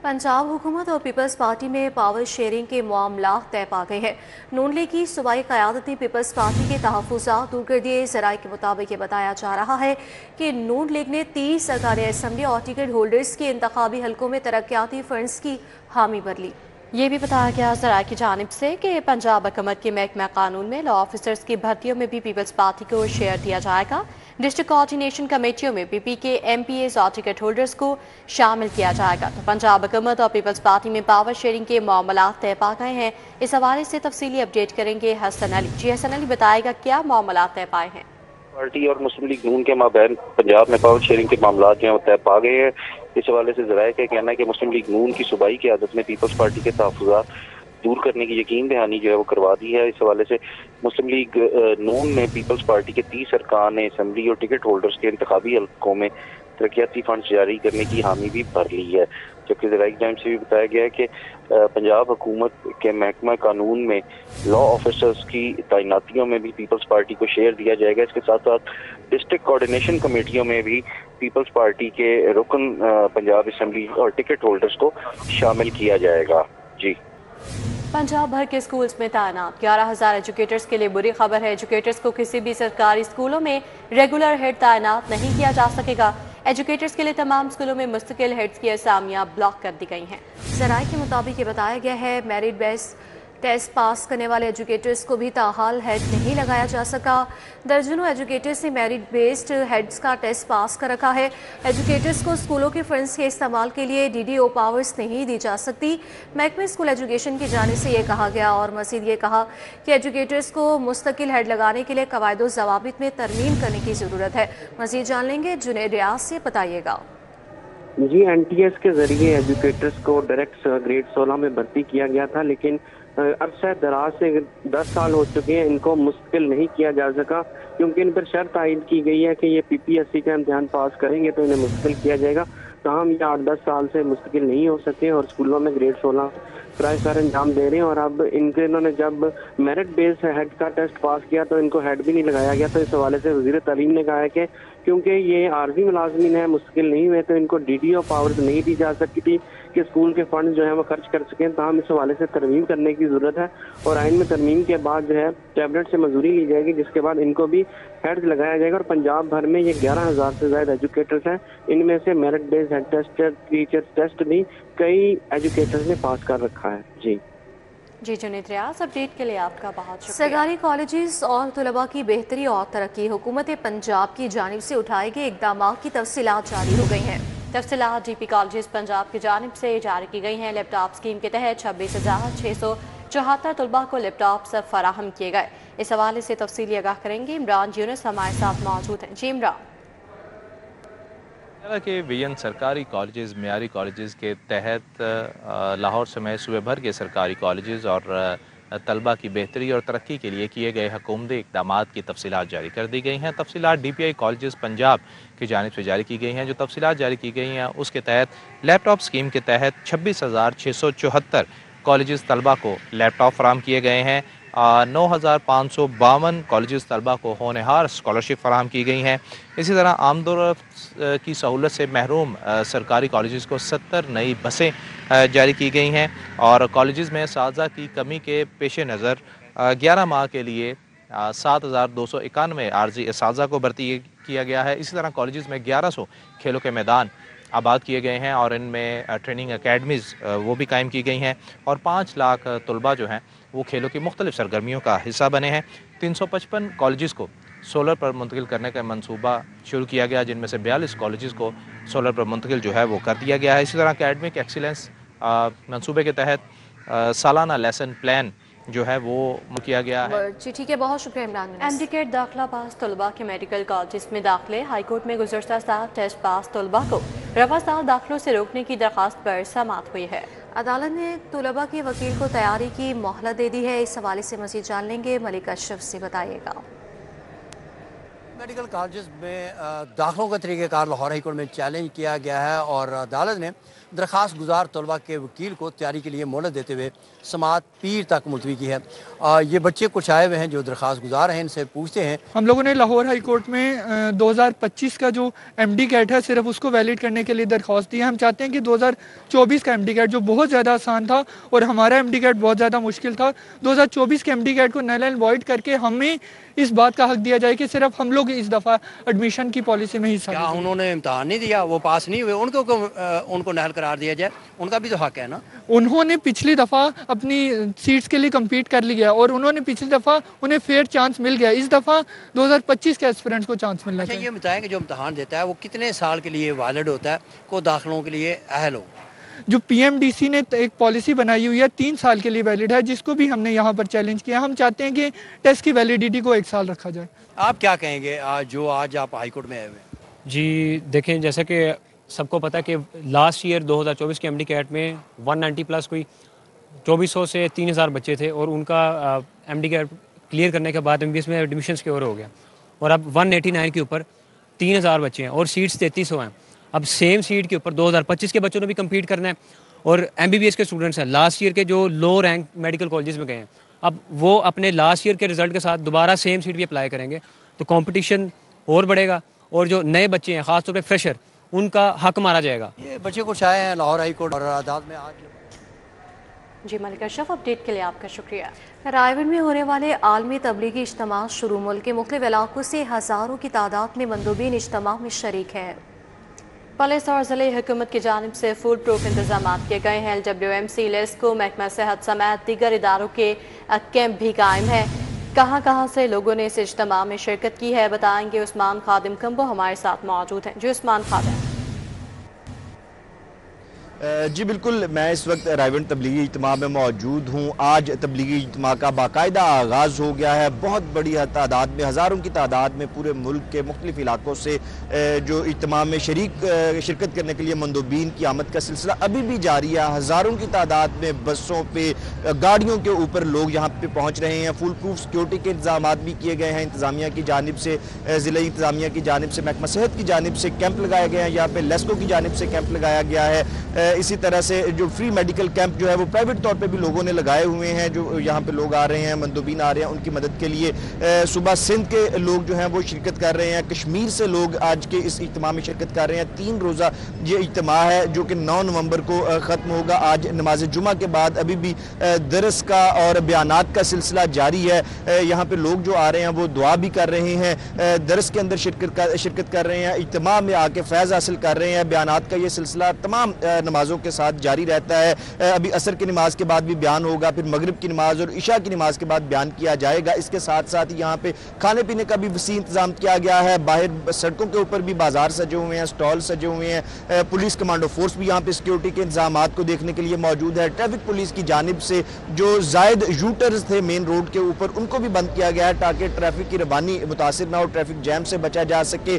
पंजाब हुकूमत और peoples party में पावर शेयरिंग के मामलात तय पा गए हैं। नून लीग की सूबाई क़यादत ने पीपल्स पार्टी के तहफ़्फ़ुज़ात दूर कर दिए। ज़राए के मुताबिक ये बताया जा रहा है कि नून लीग ने 30 सरकारी असम्बली और टिकट होल्डर्स के इंतखाबी हलकों में तरक्याती फंड्स की हामी भर ली। ये भी बताया गया ज़राए की जानिब से कि पंजाब हुकूमत के महकमा कानून में लॉ ऑफिसर्स की भर्तियों में भी पीपल्स पार्टी को शेयर दिया जाएगा। डिस्ट्रिक्ट कोऑर्डिनेशन कमेटियों में पीपी के एमपीएस और टिकट होल्डर्स को शामिल किया जाएगा। तो पंजाब हुकूमत और पीपल्स पार्टी में पावर शेयरिंग के मामलात तय पा गए हैं। इस हवाले से तफसीली अपडेट करेंगे हसन अली। जी हसन अली, बताएगा क्या मामलात तय पाए हैं। पार्टी और मुस्लिम लीग नून के माबैन पंजाब में पावर शेयरिंग के मामला जो है वो तय पा गए हैं। इस हवाले से ज़राए का कहना है कि मुस्लिम लीग नून की सूबाई क़यादत ने पीपल्स पार्टी के तहफ़्फ़ुज़ात दूर करने की यकीन दहानी जो है वो करवा दी है। इस हवाले से मुस्लिम लीग नून ने पीपल्स पार्टी के 30 अरकान असम्बली और टिकट होल्डर्स के इंतखाबी हलकों में तरक्याती फंड जारी करने की हामी भी भर ली है। जबकि ज़राए की जानिब से भी बताया गया है कि पंजाब हुकूमत के महकमा कानून में लॉ ऑफिसर्स की तैनातियों में भी पीपल्स पार्टी को शेयर दिया जाएगा। इसके साथ साथ डिस्ट्रिक्ट कोऑर्डिनेशन कमेटियों में भी पीपल्स पार्टी के रुकन पंजाब असम्बली और टिकट होल्डर्स को शामिल किया जाएगा। जी, पंजाब भर के स्कूल्स में तैनात 11,000 एजुकेटर्स के लिए बुरी खबर है। एजुकेटर्स को किसी भी सरकारी स्कूलों में रेगुलर हेड तैनात नहीं किया जा सकेगा। एजुकेटर्स के लिए तमाम स्कूलों में मुस्तकिल हेड्स की असामियां ब्लॉक कर दी गई हैं। ज़राए के मुताबिक ये बताया गया है मेरिट बेस टेस्ट पास करने वाले एजुकेटर्स को भी ताहाल हेड नहीं लगाया जा सका। दर्जनों एजुकेटर्स ने मेरिट बेस्ड हेड्स का टेस्ट पास कर रखा है। एजुकेटर्स को स्कूलों के फंड्स के इस्तेमाल के लिए डीडीओ पावर्स नहीं दी जा सकती। महकमे स्कूल एजुकेशन की जानिब से ये कहा गया और मज़ीद ये कहा कि एजुकेटर्स को मुस्तकिल हेड लगाने के लिए कवायद ज़वाबित में तरमीम करने की ज़रूरत है। मज़ीद जान लेंगे जुनैद रियाज से, बताइएगा। जी, एनटीएस के जरिए एजुकेटर्स को डायरेक्ट ग्रेड 16 में भर्ती किया गया था, लेकिन अरसा दराज से 10 साल हो चुके हैं, इनको मुश्किल नहीं किया जा सका क्योंकि इन पर शर्त आयद की गई है कि ये पीपीएससी का इम्तिहान पास करेंगे तो इन्हें मुश्किल किया जाएगा। ताहम ये 8-10 साल से मुश्किल नहीं हो सके और स्कूलों में ग्रेड 16 सर अंजाम दे रहे हैं। और अब इन्होंने जब मेरिट बेस हेड का टेस्ट पास किया तो इनको हेड भी नहीं लगाया गया। तो इस हवाले से वज़ीर तालीम ने कहा है कि क्योंकि ये आर्जी मुलाजमीन है, मुश्किल नहीं हुए, तो इनको डीडीओ पावर्स नहीं दी जा सकती थी कि स्कूल के फंड जो है वो खर्च कर सकें। ताहम इस हवाले से तरमीम करने की ज़रूरत है और आइन में तरमीम के बाद जो है कैबिनेट से मंजूरी ली जाएगी, जिसके बाद इनको भी हेड लगाया जाएगा। और पंजाब भर में ये 11,000 से ज़्यादा एजुकेटर्स हैं, इनमें से merit based head test, teacher test भी कई एजुकेटर्स ने पास कर रखा है। जी जुनैद रियाज, अपडेट के लिए आपका बहुत शुक्रिया। सरकारी कॉलेजेस और तलबा की बेहतरी और तरक्की हुकूमत पंजाब की जानिब से उठाए गए इकदाम की तफसीलात जारी हो गई हैं। तफसीलात डीपी कॉलेजेस पंजाब की जानिब से जारी की गई हैं। लैपटॉप स्कीम के तहत 26,674 तलबा को लैपटॉप फराहम किए गए। इस हवाले से तफसीली आगाह करेंगे इमरान यूनुस, हमारे साथ मौजूद हैं। जी इमरान। कि विजन सरकारी कॉलेजेस मेयारी कॉलेजेस के तहत लाहौर समेत सूबे भर के सरकारी कॉलेजेस और तलबा की बेहतरी और तरक्की के लिए किए गए हुकूमती इक़दामात की तफसीलात जारी कर दी गई हैं। तफसीलात DPI कॉलेजेस पंजाब की जानिब से जारी की गई हैं। जो तफसीलात जारी की गई हैं उसके तहत लैपटॉप स्कीम के तहत 26,674 कॉलेजेस तलबा को लैपटॉप फराम किए गए हैं। 9,552 कॉलेजेस तलबा को होनहार स्कॉलरशिप फराहम की गई हैं। इसी तरह आमदोरफ्त की सहूलत से महरूम सरकारी कॉलेजेस को 70 नई बसें जारी की गई हैं और कॉलेजेस में साजा की कमी के पेश नज़र 11 माह के लिए 7,291 आर्जी साजा को भर्ती किया गया है। इसी तरह कॉलेजेस में 1100 खेलों के मैदान आबाद किए गए हैं और इनमें ट्रेनिंग अकेडमीज़ वो भी कायम की गई हैं और 5 लाख तलबा जो हैं वो खेलों की मुख्तलिफ सरगर्मियों का हिस्सा बने हैं। 355 कॉलेजेस को सोलर पर मुंतकिल करने का मंसूबा शुरू किया गया, जिनमें से 42 कॉलेजेस को सोलर पर मुंतकिल जो है वो कर दिया गया है। इसी तरह अकेडमिक एक्सीलेंस मंसूबे के तहत सालाना लेसन प्लान जो है वो किया गया है। जी ठीक है, बहुत शुक्रिया इमरान। एमडीकेट दाखिला पास तलबा के मेडिकल कॉलेज में दाखिले हाईकोर्ट में गुज़श्ता साल टेस्ट पास तलबा को रवा साल दाखिलों से रोकने की दरख्वास्त पर समाअत हुई है। अदालत ने तलबा के वकील को तैयारी की मोहलत दे दी है। इस हवाले से मज़ीद जान लेंगे मलिक अशरफ से, बताइएगा। میڈیکل کالجز میں داخلوں کا طریقہ کار لاہور ہائی کورٹ میں چیلنج کیا گیا ہے اور عدالت نے درخواست گزار طلبہ کے وکیل کو تیاری کے لیے مہلت دیتے ہوئے سماعت پیر تک ملتوی کی ہے۔ یہ بچے کچھ آئے ہوئے ہیں جو درخواست گزار ہیں، ان سے پوچھتے ہیں۔ ہم لوگوں نے لاہور ہائی کورٹ میں 2025 کا جو ایم ڈی کیٹ ہے صرف اس کو ویلڈ کرنے کے لیے درخواست دی ہے۔ ہم چاہتے ہیں کہ 2024 کا ایم ڈی کیٹ جو بہت زیادہ آسان تھا اور ہمارا ایم ڈی کیٹ بہت زیادہ مشکل تھا، 2024 کے ایم ڈی کیٹ کو نل اینڈ وائڈ کر کے ہمیں اس بات کا حق دیا جائے کہ صرف ہم لوگ اس دفعہ ایڈمیشن کی پالیسی میں حصہ کیا انہوں نے امتحان نہیں دیا، وہ پاس نہیں ہوئے، ان کو نہل قرار دیا جائے؟ ان کا بھی تو حق ہے نا۔ انہوں نے پچھلی دفعہ اپنی سیٹس کے لیے کمپیٹ کر لیا اور انہوں نے پچھلی دفعہ انہیں فیئر چانس مل گیا، اس دفعہ 2025 کے ایسپیرنٹس کو چانس ملنا چاہیے۔ یہ بتائیں کہ جو امتحان دیتا ہے وہ کتنے سال کے لیے ویلڈ ہوتا ہے کو داخلوں کے لیے اہل ہو؟ جو پی ایم ڈی سی نے ایک پالیسی بنائی ہوئی ہے 3 سال کے لیے ویلڈ ہے، جس کو بھی ہم نے یہاں پر چیلنج کیا۔ ہم چاہتے ہیں کہ ٹیسٹ کی ویلیڈیٹی کو 1 سال رکھا جائے۔ آپ کیا کہیں گے جو آج آپ ہائی کورٹ میں آئے ہوئے؟ جی دیکھیں، جیسا کہ سب کو پتہ ہے کہ لاسٹ ایئر 2024 کے ایم ڈی کیٹ میں 190 پلس کوئی 2400 سے 3000 بچے تھے اور ان کا ایم ڈی کیٹ کلیئر کرنے کے بعد ایم بی ایس میں ایڈمیشن سکیور ہو گیا اور اب 189 کے اوپر 3000 بچے ہیں اور سیٹس 3300 ہیں۔ اب سیم سیٹ کے اوپر 2025 کے بچوں نے بھی کمپیٹ کرنا ہے اور ایم بی بی ایس کے اسٹوڈنٹس ہیں لاسٹ ایئر کے جو لو رینک میڈیکل کالجز میں گئے ہیں، اب وہ اپنے لاسٹ ایئر کے رزلٹ کے ساتھ دوبارہ سیم سیٹ بھی اپلائی کریں گے تو کمپٹیشن اور بڑھے گا اور جو نئے بچے ہیں خاص طور پہ فریشر ان کا حق مارا جائے گا۔ یہ بچے کچھ آئے ہیں لاہور ہائی کورٹ اور عدالت میں آج۔ جی ملک اشرف، اپڈیٹ کے لیے آپ کا شکریہ۔ رائے میں ہونے والے عالمی تبلیغی اجتماع شروع، ملک کے مختلف علاقوں سے ہزاروں کی تعداد میں مندوبین اجتماع میں شریک ہیں۔ پولیس اور ضلعی حکومت کی جانب سے فول پروف انتظامات کیے گئے ہیں۔ LWMC لیسکو محکمہ صحت سمیت دیگر اداروں کے کیمپ بھی قائم ہیں۔ کہاں کہاں سے لوگوں نے اس اجتماع میں شرکت کی ہے بتائیں گے عثمان خادم کمبو ہمارے ساتھ موجود ہیں۔ جو عثمان خادم۔ جی بالکل، میں اس وقت رائیونٹ تبلیغی اجتماع میں موجود ہوں۔ آج تبلیغی اجتماع کا باقاعدہ آغاز ہو گیا ہے۔ بہت بڑی تعداد میں، ہزاروں کی تعداد میں پورے ملک کے مختلف علاقوں سے جو اجتماع میں شرکت کرنے کے لیے مندوبین کی آمد کا سلسلہ ابھی بھی جاری ہے۔ ہزاروں کی تعداد میں بسوں پہ، گاڑیوں کے اوپر لوگ یہاں پہ پہنچ رہے ہیں۔ فل پروف سیکیورٹی کے انتظامات بھی کیے گئے ہیں انتظامیہ کی جانب سے، ضلعی انتظامیہ کی جانب سے، محکمہ صحت کی جانب سے کیمپ لگائے گئے ہیں، یہاں پہ لیسکو کی جانب سے کیمپ لگایا گیا ہے۔ اسی طرح سے جو فری میڈیکل کیمپ جو ہے وہ پرائیویٹ طور پہ بھی لوگوں نے لگائے ہوئے ہیں، جو یہاں پہ لوگ آ رہے ہیں، مندوبین آ رہے ہیں ان کی مدد کے لیے۔ صبح سندھ کے لوگ جو ہیں وہ شرکت کر رہے ہیں، کشمیر سے لوگ آج کے اس اجتماع میں شرکت کر رہے ہیں۔ 3 روزہ یہ اجتماع ہے جو کہ 9 نومبر کو ختم ہوگا۔ آج نماز جمعہ کے بعد ابھی بھی درس کا اور بیانات کا سلسلہ جاری ہے۔ یہاں پہ لوگ جو آ رہے ہیں وہ دعا بھی کر رہے ہیں، درس کے اندر شرکت کر رہے ہیں، اجتماع میں آ کے فیض حاصل کر رہے ہیں۔ بیانات کا یہ سلسلہ تمام نمازوں کے ساتھ جاری رہتا ہے۔ ابھی عصر کی نماز کے بعد بھی بیان ہوگا، پھر مغرب کی نماز اور عشاء کی نماز کے بعد بیان کیا جائے گا۔ اس کے ساتھ ساتھ یہاں پہ کھانے پینے کا بھی وسیع انتظام کیا گیا ہے۔ باہر سڑکوں کے اوپر بھی بازار سجے ہوئے ہیں، سٹال سجے ہوئے ہیں۔ پولیس کمانڈو فورس بھی یہاں پہ سیکیورٹی کے انتظامات کو دیکھنے کے لیے موجود ہے۔ ٹریفک پولیس کی جانب سے جو زائد یوٹرز تھے مین روڈ کے اوپر ان کو بھی بند کیا گیا ہے تاکہ ٹریفک کی روانی متاثر نہ ہو، ٹریفک جیم سے بچا جا سکے۔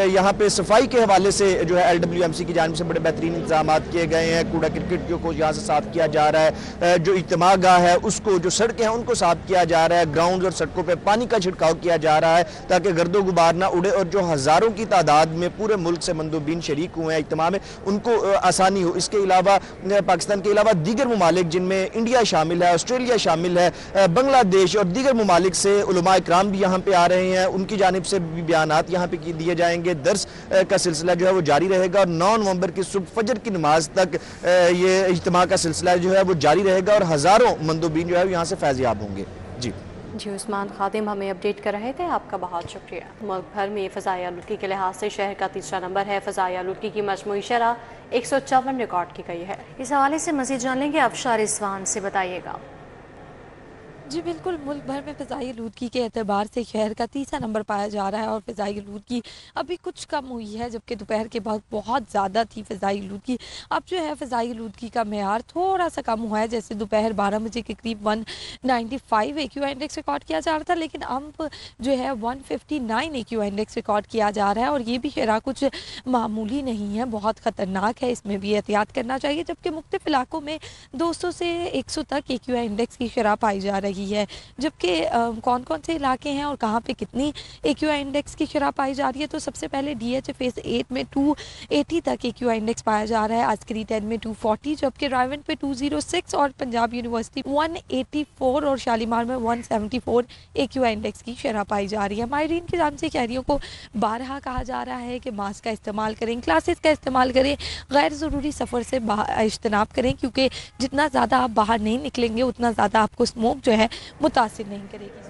یہاں پہ صفائی کے حوالے سے جو ہے LWMC کی جانب سے بڑے بہترین انتظامات کیے گئے ہیں۔ کوڑا کرکٹ کو یہاں سے صاف کیا جا رہا ہے، جو اجتماع گاہ ہے اس کو، جو سڑکیں ہیں ان کو صاف کیا جا رہا ہے، گراؤنڈز اور سڑکوں پہ پانی کا چھڑکاؤ کیا جا رہا ہے تاکہ گرد و غبار نہ اڑے اور جو ہزاروں کی تعداد میں پورے ملک سے مندوبین شریک ہوئے ہیں اجتماع میں ان کو آسانی ہو۔ اس کے علاوہ پاکستان کے علاوہ دیگر ممالک جن میں انڈیا شامل ہے، آسٹریلیا شامل ہے، بنگلہ دیش اور دیگر ممالک سے علماء اکرام بھی یہاں پہ آ رہے ہیں، ان کی جانب سے بھی بیانات یہاں پہ دیے جائیں گے۔ درس کا سلسلہ جو ہے وہ جاری رہے گا اور 9 نومبر کی صبح فجر کی نماز تک یہ اجتماع کا سلسلہ جو ہے وہ جاری رہے گا اور ہزاروں مندوبین جو ہے یہاں سے فیض یاب ہوں گے۔ جی عثمان خادم ہمیں اپڈیٹ کر رہے تھے، آپ کا بہت شکریہ۔ ملک بھر میں فضائی آلودگی کے لحاظ سے شہر کا 3را نمبر ہے۔ فضائی آلودگی کی مجموعی شرح 154 ریکارڈ کی گئی ہے۔ اس حوالے سے مزید جان لیں گے ابشار اصفہان سے، بتائیے گا۔ جی بالکل، ملک بھر میں فضائی آلودگی کے اعتبار سے شہر کا 3را نمبر پایا جا رہا ہے اور فضائی آلودگی ابھی کچھ کم ہوئی ہے، جبکہ دوپہر کے بعد بہت زیادہ تھی فضائی آلودگی۔ اب جو ہے فضائی آلودگی کا معیار تھوڑا سا کم ہوا ہے، جیسے دوپہر 12 بجے کے قریب 195 AQI انڈیکس ریکارڈ کیا جا رہا تھا، لیکن اب جو ہے 159 AQI انڈیکس ریکارڈ کیا جا رہا ہے اور یہ بھی شرح کچھ معمولی نہیں ہے، بہت خطرناک ہے، اس میں بھی احتیاط کرنا چاہیے۔ جبکہ مختلف علاقوں میں 200 سے 100 تک AQI انڈیکس کی شرح پائی جا رہی रही है, जबकि कौन कौन से इलाके हैं और कहाँ पे कितनी AQI इंडेक्स की शरह पाई जा रही है। तो सबसे पहले DH फेज़ 8 में 280 तक AQI इंडेक्स पाया जा रहा है, आस्करी 10 में 240, जबकि रायवन पे 206 और पंजाब यूनिवर्सिटी 184 और शालीमार में 174 AQI इंडेक्स की शरह पाई जा रही है। माहिरीन की जानिब से शहरियों को बारहा कहा जा रहा है कि मास्क का इस्तेमाल करें, क्लासेस का इस्तेमाल करें, गैर ज़रूरी सफ़र से इज्तनाब करें, क्योंकि जितना ज़्यादा आप बाहर नहीं निकलेंगे उतना ज़्यादा आपको स्मोक जो है मुतासिर नहीं करेगी।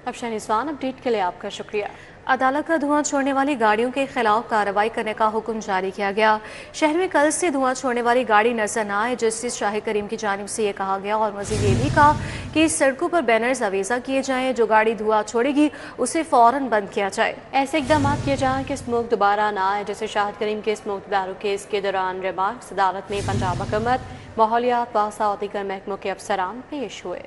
अब शहनिस्वान, अपडेट के लिए आपका शुक्रिया। अदालत का धुआं छोड़ने वाली गाड़ियों के खिलाफ कार्रवाई करने का हुक्म जारी किया गया। शहर में कल से धुआं छोड़ने वाली गाड़ी नजर न आए, जस्टिस शाहिद करीम की जानिब से ये कहा गया और मजीद ये भी कहा कि सड़कों पर बैनर्स अवेजा किए जाएं, जो गाड़ी धुआं छोड़ेगी उसे फौरन बंद किया जाए। ऐसे इकदाम किए जाएं कि स्मोक दोबारा ना आए, जैसे शाहिद करीम के स्मोक दारू केस के दौरान रिमार्क्स अदालत में पंजाब हुकूमत, माहौलियात, वासा और दीगर महकमों के अफसरान पेश हुए।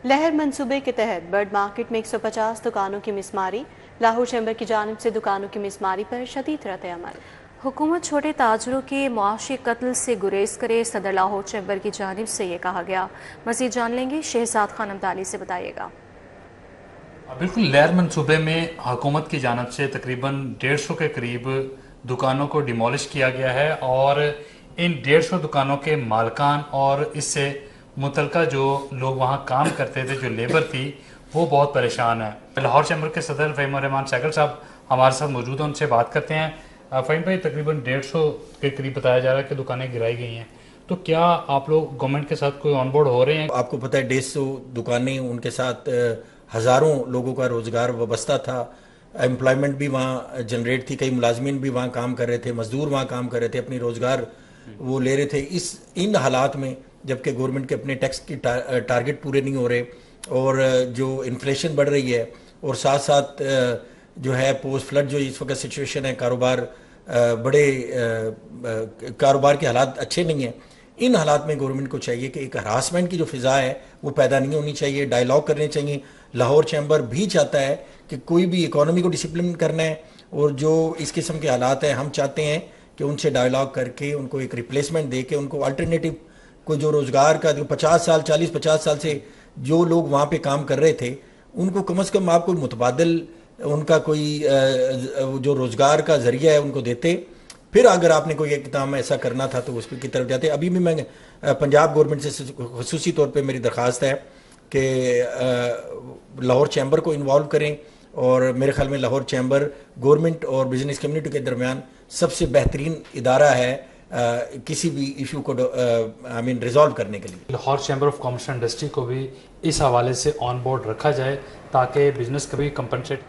लहर मंसूबे के तहत बर्ड मार्केट में 150 दुकानों की मिसमारी। लाहौर चैम्बर की जानिब से दुकानों की मिसमारी पर शदीद रद्द-ए-अमल। हुकूमत छोटे ताजरों के मुआशी कत्ल से गुरेज करे, सदर लाहौर चैम्बर की जानिब से ये कहा गया। मज़ीद जान लेंगे शहजाद खान अब्दाली से, बताइएगा। बिल्कुल, लहर मंसूबे में हुकूमत की जानिब से तकरीबन 150 के करीब दुकानों को डिमोलिश किया गया है और इन 150 दुकानों के मालकान और इससे मुतलका जो लोग वहाँ काम करते थे, जो लेबर थी, वो बहुत परेशान है। लाहौर चैम्बर के सदर फ़हीम रहमान सैगल साहब हमारे साथ मौजूद हैं, उनसे बात करते हैं। फ़हीम भाई, तकरीबन 150 के करीब बताया जा रहा है कि दुकानें गिराई गई हैं, तो क्या आप लोग गवर्नमेंट के साथ कोई ऑन बोर्ड हो रहे हैं? आपको पता है 150 दुकानें, उनके साथ हज़ारों लोगों का रोज़गार वाबस्ता था, एम्प्लॉयमेंट भी वहाँ जनरेट थी, कई मुलाजमीन भी वहाँ काम कर रहे थे, मजदूर वहाँ काम कर रहे थे, अपनी रोज़गार वो ले रहे थे। इन हालात में जबकि गवर्नमेंट के अपने टैक्स की टारगेट पूरे नहीं हो रहे और जो इन्फ्लेशन बढ़ रही है और साथ साथ जो है पोस्ट फ्लड जो इस वक्त सिचुएशन है, कारोबार के हालात अच्छे नहीं हैं। इन हालात में गवर्नमेंट को चाहिए कि एक हरासमेंट की जो फिजा है वो पैदा नहीं होनी चाहिए, डायलॉग करने चाहिए। लाहौर चैम्बर भी चाहता है कि कोई भी इकोनॉमी को डिसिप्लिन करना है और जो इस किस्म के हालात हैं, हम चाहते हैं कि उनसे डायलॉग करके उनको एक रिप्लेसमेंट दे के उनको अल्टरनेटिव कोई जो रोज़गार का जो 40-50 साल से जो लोग वहाँ पे काम कर रहे थे, उनको कम से कम आप कोई मुतबादल उनका कोई जो रोज़गार का ज़रिया है उनको देते, फिर अगर आपने कोई एक काम ऐसा करना था तो उस पर की तरफ जाते। अभी भी मैं पंजाब गवर्नमेंट से खुसूसी तौर पे मेरी दरख्वास्त है कि लाहौर चैम्बर को इन्वॉल्व करें और मेरे ख्याल में लाहौर चैम्बर गवर्नमेंट और बिजनेस कम्युनिटी के दरमियान सबसे बेहतरीन इदारा है किसी भी इशू को रिजॉल्व करने के लिए। Lahore chamber of commerce and industry को भी इस हवाले से ऑन बोर्ड रखा जाए ताकि बिजनेस कभी कंपनसेट